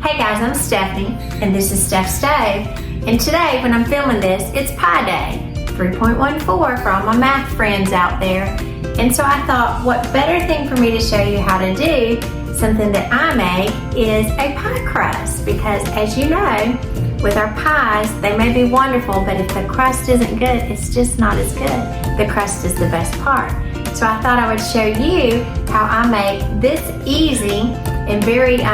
Hey guys, I'm Stephanie, and this is Steph's Stove. And today, when I'm filming this, it's Pi Day, 3.14 for all my math friends out there. And so I thought, what better thing for me to show you how to do something that I make is a pie crust. Because as you know, with our pies, they may be wonderful, but if the crust isn't good, it's just not as good. The crust is the best part. So I thought I would show you how I make this easy and very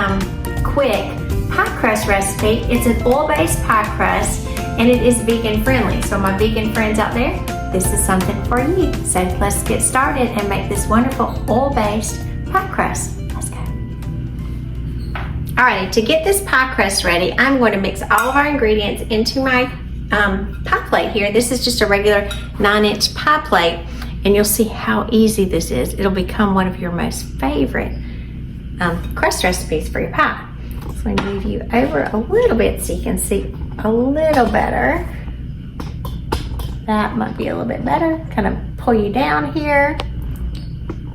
quick pie crust recipe. It's an oil-based pie crust and it is vegan friendly. So my vegan friends out there, this is something for you. So let's get started and make this wonderful oil-based pie crust. Let's go. Alrighty, to get this pie crust ready, I'm going to mix all of our ingredients into my pie plate here. This is just a regular 9-inch pie plate, and you'll see how easy this is. It'll become one of your most favorite crust recipes for your pie. So I'm going to move you over a little bit so you can see a little better. That might be a little bit better. Kind of pull you down here.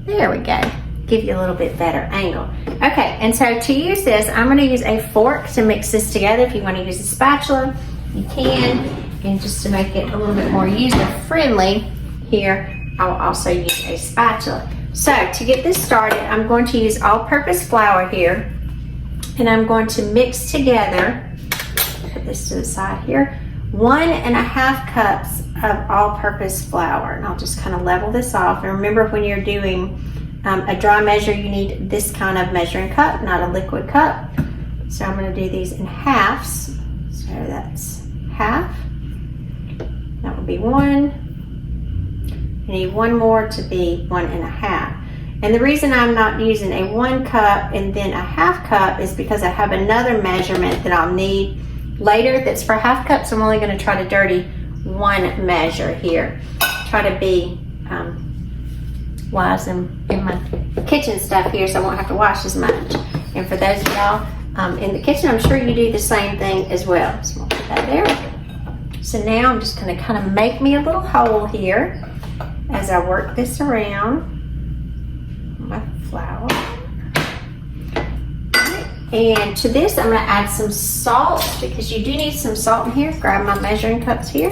There we go. Give you a little bit better angle. Okay, and so to use this, I'm going to use a fork to mix this together. If you want to use a spatula, you can. And just to make it a little bit more user-friendly here, I'll also use a spatula. So to get this started, I'm going to use all-purpose flour here, and I'm going to mix together, put this to the side here, 1.5 cups of all-purpose flour. And I'll just kind of level this off. And remember, when you're doing a dry measure, you need this kind of measuring cup, not a liquid cup. So I'm going to do these in halves. So that's half. That would be 1. I need 1 more to be 1.5. And the reason I'm not using a 1 cup and then a 1/2 cup is because I have another measurement that I'll need later that's for 1/2 cup. So I'm only going to try to dirty 1 measure here. Try to be wise in my kitchen stuff here, so I won't have to wash as much. And for those of y'all in the kitchen, I'm sure you do the same thing as well. So we'll put that there. So now I'm just going to kind of make me a little hole here as I work this around my flour. And to this, I'm going to add some salt, because you do need some salt in here. Grab my measuring cups here.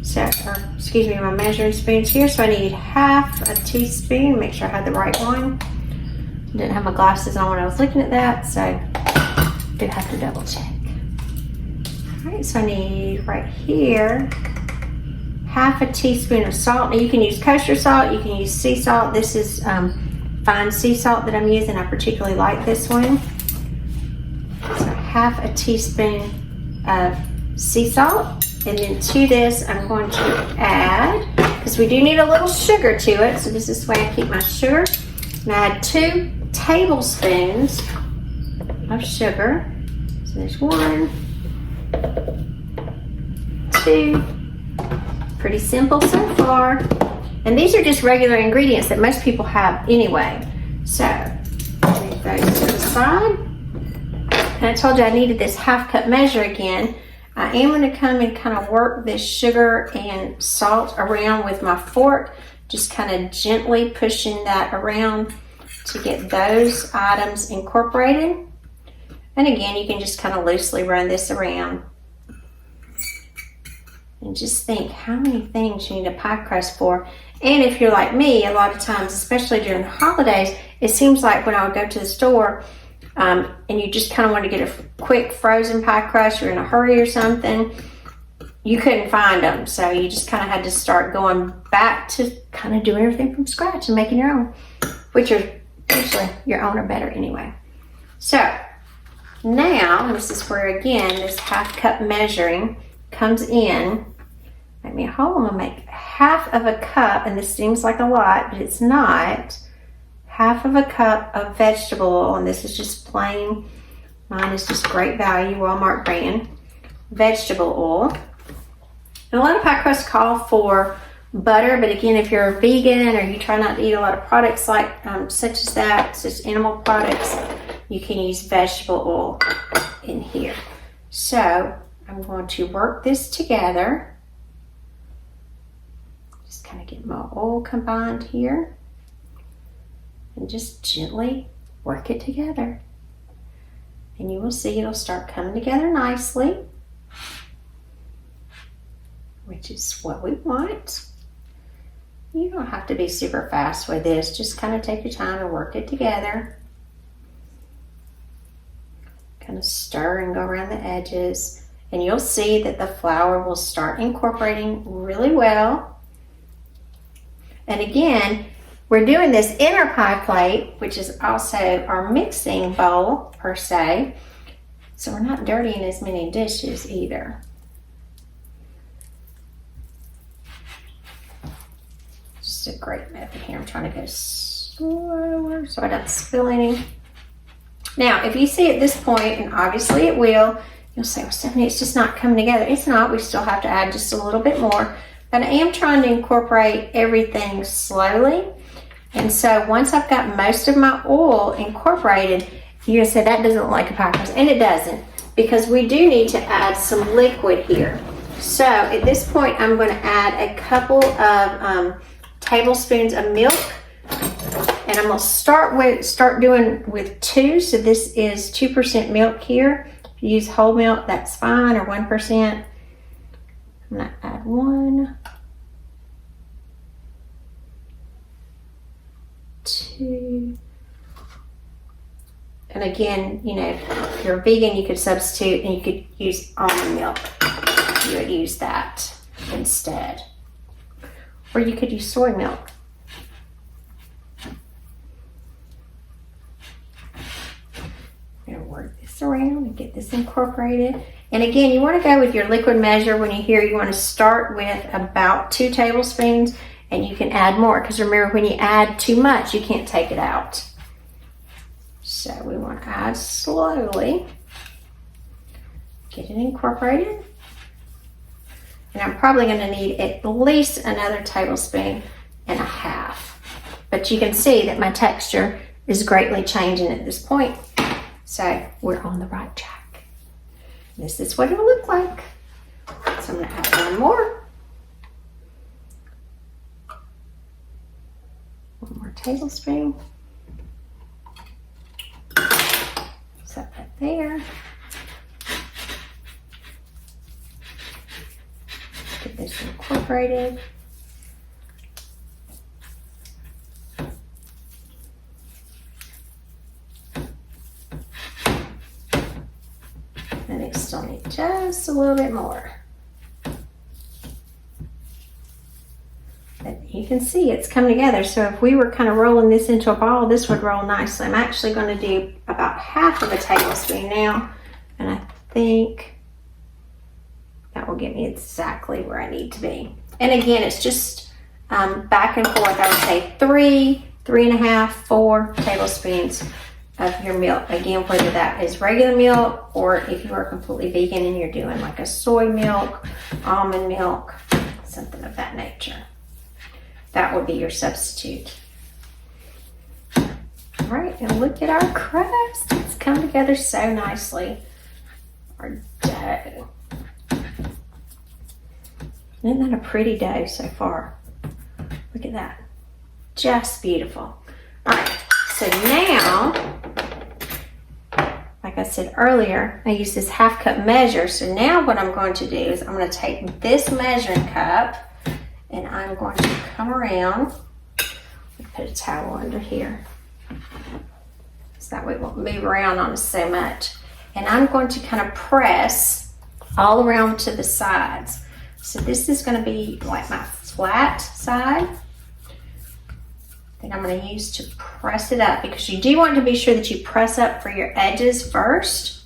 So, my measuring spoons here. So I need 1/2 teaspoon. Make sure I had the right one. Didn't have my glasses on when I was looking at that, so do have to double check. All right, so I need right here 1/2 teaspoon of salt. Now you can use kosher salt, you can use sea salt. This is fine sea salt that I'm using. I particularly like this one. So 1/2 teaspoon of sea salt. And then to this, I'm going to add, because we do need a little sugar to it, so this is the way I keep my sugar. And I add 2 tablespoons of sugar. So there's 1, 2. Pretty simple so far. And these are just regular ingredients that most people have anyway. So move those to the side. And I told you I needed this 1/2 cup measure again. I am going to come and kind of work this sugar and salt around with my fork, just kind of gently pushing that around to get those items incorporated. And again, you can just kind of loosely run this around. And just think how many things you need a pie crust for. And if you're like me, a lot of times, especially during the holidays, it seems like when I would go to the store, and you just kind of want to get a quick frozen pie crust, you're in a hurry or something, you couldn't find them. So you just kind of had to start going back to kind of doing everything from scratch and making your own, which are usually your own are better anyway. So now, this is where again, this 1/2 cup measuring comes in. Make me a hole. I'm going to make 1/2 cup, and this seems like a lot, but it's not. 1/2 cup of vegetable oil, and this is just plain, mine is just Great Value, Walmart brand, vegetable oil. And a lot of pie crusts call for butter, but again, if you're a vegan or you try not to eat a lot of products like such as that, such animal products, you can use vegetable oil in here. So I'm going to work this together. Just kind of get my oil combined here. And just gently work it together. And you will see it'll start coming together nicely, which is what we want. You don't have to be super fast with this. Just kind of take your time and work it together. Kind of stir and go around the edges. And you'll see that the flour will start incorporating really well. And again, we're doing this inner pie plate, which is also our mixing bowl per se. So we're not dirtying as many dishes either. Just a great method here. I'm trying to go slower so I don't spill any. Now, if you see at this point, and obviously it will, you'll say, well, Stephanie, it's just not coming together. It's not. We still have to add just a little bit more. But I am trying to incorporate everything slowly. And so once I've got most of my oil incorporated, you're gonna say that doesn't look like a pie crust, and it doesn't, because we do need to add some liquid here. So at this point, I'm gonna add a couple of tablespoons of milk, and I'm gonna start doing with 2. So this is 2% milk here. If you use whole milk, that's fine, or 1%. I'm gonna add 1, 2, and again, you know, if you're vegan, you could substitute and you could use almond milk. You would use that instead. Or you could use soy milk. I'm gonna work this around and get this incorporated. And again, you want to go with your liquid measure. When you hear, you want to start with about 2 tablespoons, and you can add more, because remember, when you add too much, you can't take it out. So we want to add slowly, get it incorporated. And I'm probably going to need at least another tablespoon and a half. But you can see that my texture is greatly changing at this point. So we're on the right track. This is what it'll look like. So I'm going to add 1 more. 1 more tablespoon. Set that there. Get this incorporated. And I still need just a little bit more. But you can see it's coming together. So if we were kind of rolling this into a ball, this would roll nicely. I'm actually going to do about half of a tablespoon now. And I think that will get me exactly where I need to be. And again, it's just back and forth. I would say 3, 3.5, 4 tablespoons of your milk. Again, whether that is regular milk or if you are completely vegan and you're doing like a soy milk, almond milk, something of that nature. That would be your substitute. All right, and look at our crust. It's come together so nicely. Our dough. Isn't that a pretty dough so far? Look at that. Just beautiful. All right, so now, like I said earlier, I used this half cup measure. So now what I'm going to do is I'm going to take this measuring cup and I'm going to come around and put a towel under here. So that way it won't move around on us so much. And I'm going to kind of press all around to the sides. So this is going to be like my flat side that I'm going to use to press it up, because you do want to be sure that you press up for your edges first.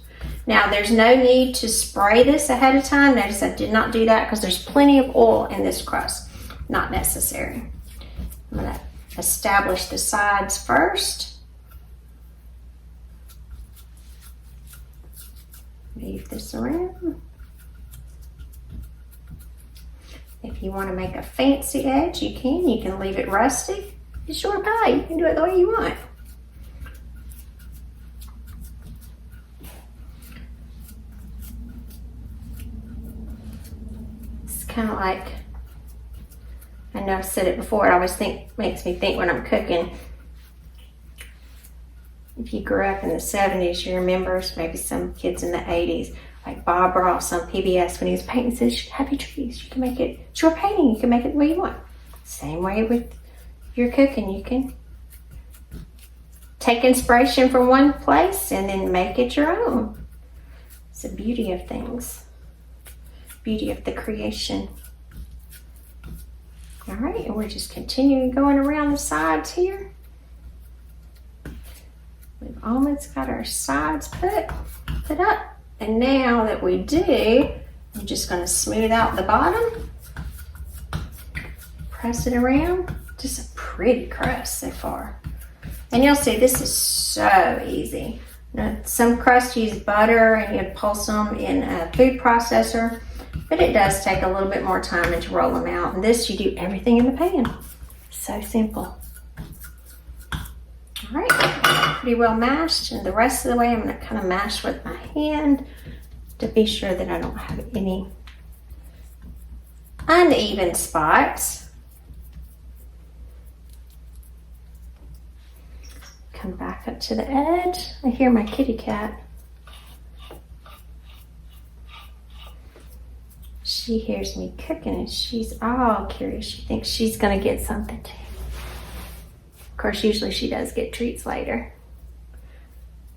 Now there's no need to spray this ahead of time. Notice I did not do that because there's plenty of oil in this crust. Not necessary. I'm going to establish the sides first. Move this around. If you want to make a fancy edge, you can. You can leave it rustic. It's your pie. You can do it the way you want. It's kind of like, I know I've said it before, it always makes me think when I'm cooking, if you grew up in the 70s, you remember, maybe some kids in the 80s, like Bob Ross on PBS when he was painting, says, happy trees, you can make it, it's your painting, you can make it the way you want. Same way with your cooking, you can take inspiration from one place and then make it your own. It's the beauty of things, beauty of the creation. All right, and we're just continuing going around the sides here. We've almost got our sides put up. And now that we do, I'm just going to smooth out the bottom. Press it around. Just a pretty crust so far. And you'll see this is so easy. Now, some crusts use butter and you pulse them in a food processor, but it does take a little bit more time to roll them out. And this, you do everything in the pan. So simple. All right, pretty well mashed, and the rest of the way I'm going to kind of mash with my hand to be sure that I don't have any uneven spots. Come back up to the edge. I hear my kitty cat. She hears me cooking and she's all curious. She thinks she's going to get something too. Of course, usually she does get treats later.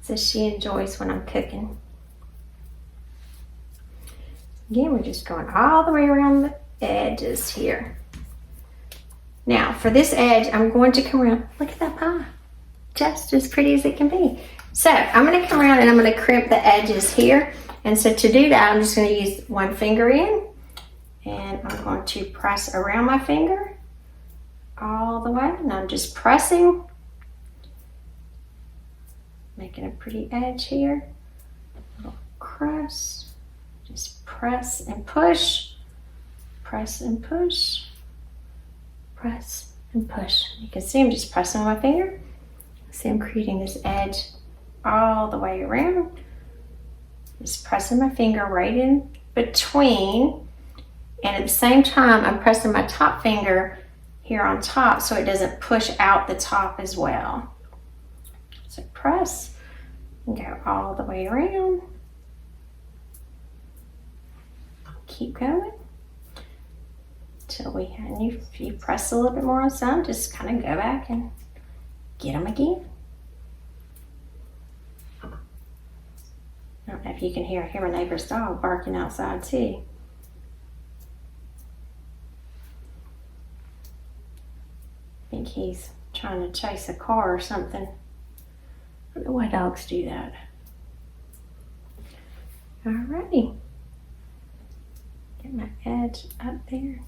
So she enjoys when I'm cooking. Again, we're just going all the way around the edges here. Now, for this edge, I'm going to come around. Look at that pie. Just as pretty as it can be. So, I'm going to come around and I'm going to crimp the edges here. And so to do that, I'm just going to use one finger in. And I'm going to press around my finger all the way, and I'm just pressing, making a pretty edge here, little crust, just press and push, press and push, press and push. You can see I'm just pressing with my finger. See I'm creating this edge all the way around, just pressing my finger right in between, and at the same time I'm pressing my top finger here on top so it doesn't push out the top as well. So press and go all the way around. Keep going till we have, if you press a little bit more on some, just kind of go back and get them again. I don't know if you can hear my neighbor's dog barking outside too. I think he's trying to chase a car or something. I don't know why dogs do that. Alrighty. Get my edge up there.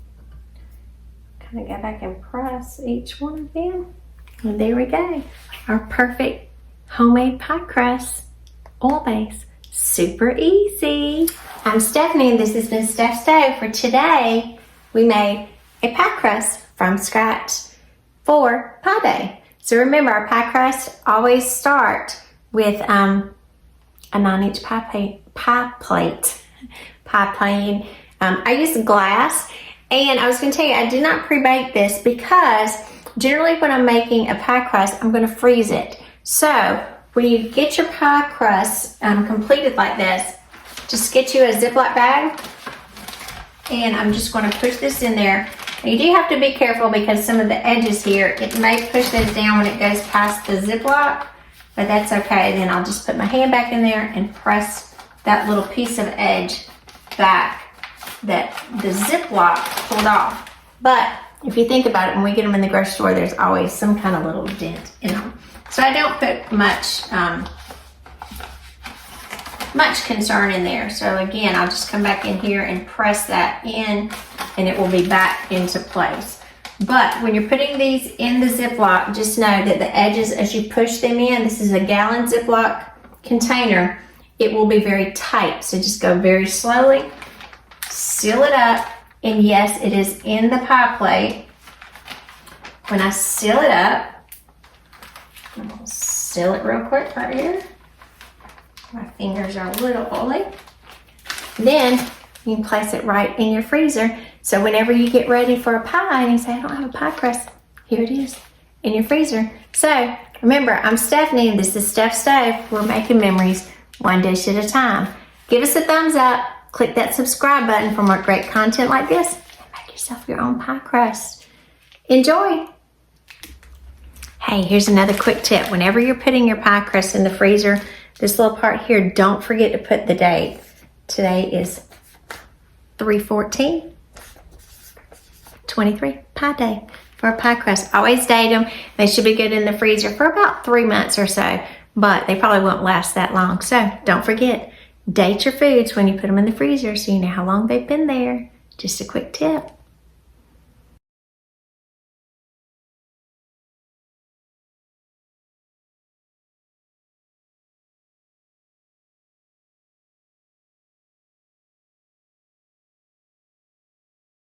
Kind of go back and press each one of them. And there we go. Our perfect homemade pie crust. Oil base. Super easy. I'm Stephanie and this has been Steph's Stove. For today, we made a pie crust from scratch for Pie Day. So remember, our pie crust always start with a 9-inch pie plate. I use glass, and I was going to tell you, I did not pre-bake this because generally when I'm making a pie crust, I'm going to freeze it. So when you get your pie crust completed like this, just get you a Ziploc bag, and I'm just going to push this in there. You do have to be careful because some of the edges here, it may push those down when it goes past the Ziploc, but that's okay. Then I'll just put my hand back in there and press that little piece of edge back that the Ziploc pulled off. But if you think about it, when we get them in the grocery store, there's always some kind of little dent in them. So I don't put much concern in there. So again, I'll just come back in here and press that in, and it will be back into place. But when you're putting these in the Ziploc, just know that the edges, as you push them in, this is a gallon Ziploc container, it will be very tight. So just go very slowly, seal it up, and yes, it is in the pie plate. When I seal it up, I'm gonna seal it real quick right here. My fingers are a little oily. Then you can place it right in your freezer. So whenever you get ready for a pie and you say, I don't have a pie crust, here it is in your freezer. So Remember, I'm Stephanie and this is Steph Stove. We're making memories one dish at a time. Give us a thumbs up. Click that subscribe button for more great content like this. And make yourself your own pie crust. Enjoy. Hey, here's another quick tip. Whenever you're putting your pie crust in the freezer, this little part here, don't forget to put the date. Today is 3/14, 23, pie day for a pie crust. Always date them. They should be good in the freezer for about 3 months or so, but they probably won't last that long. So don't forget, date your foods when you put them in the freezer so you know how long they've been there. Just a quick tip.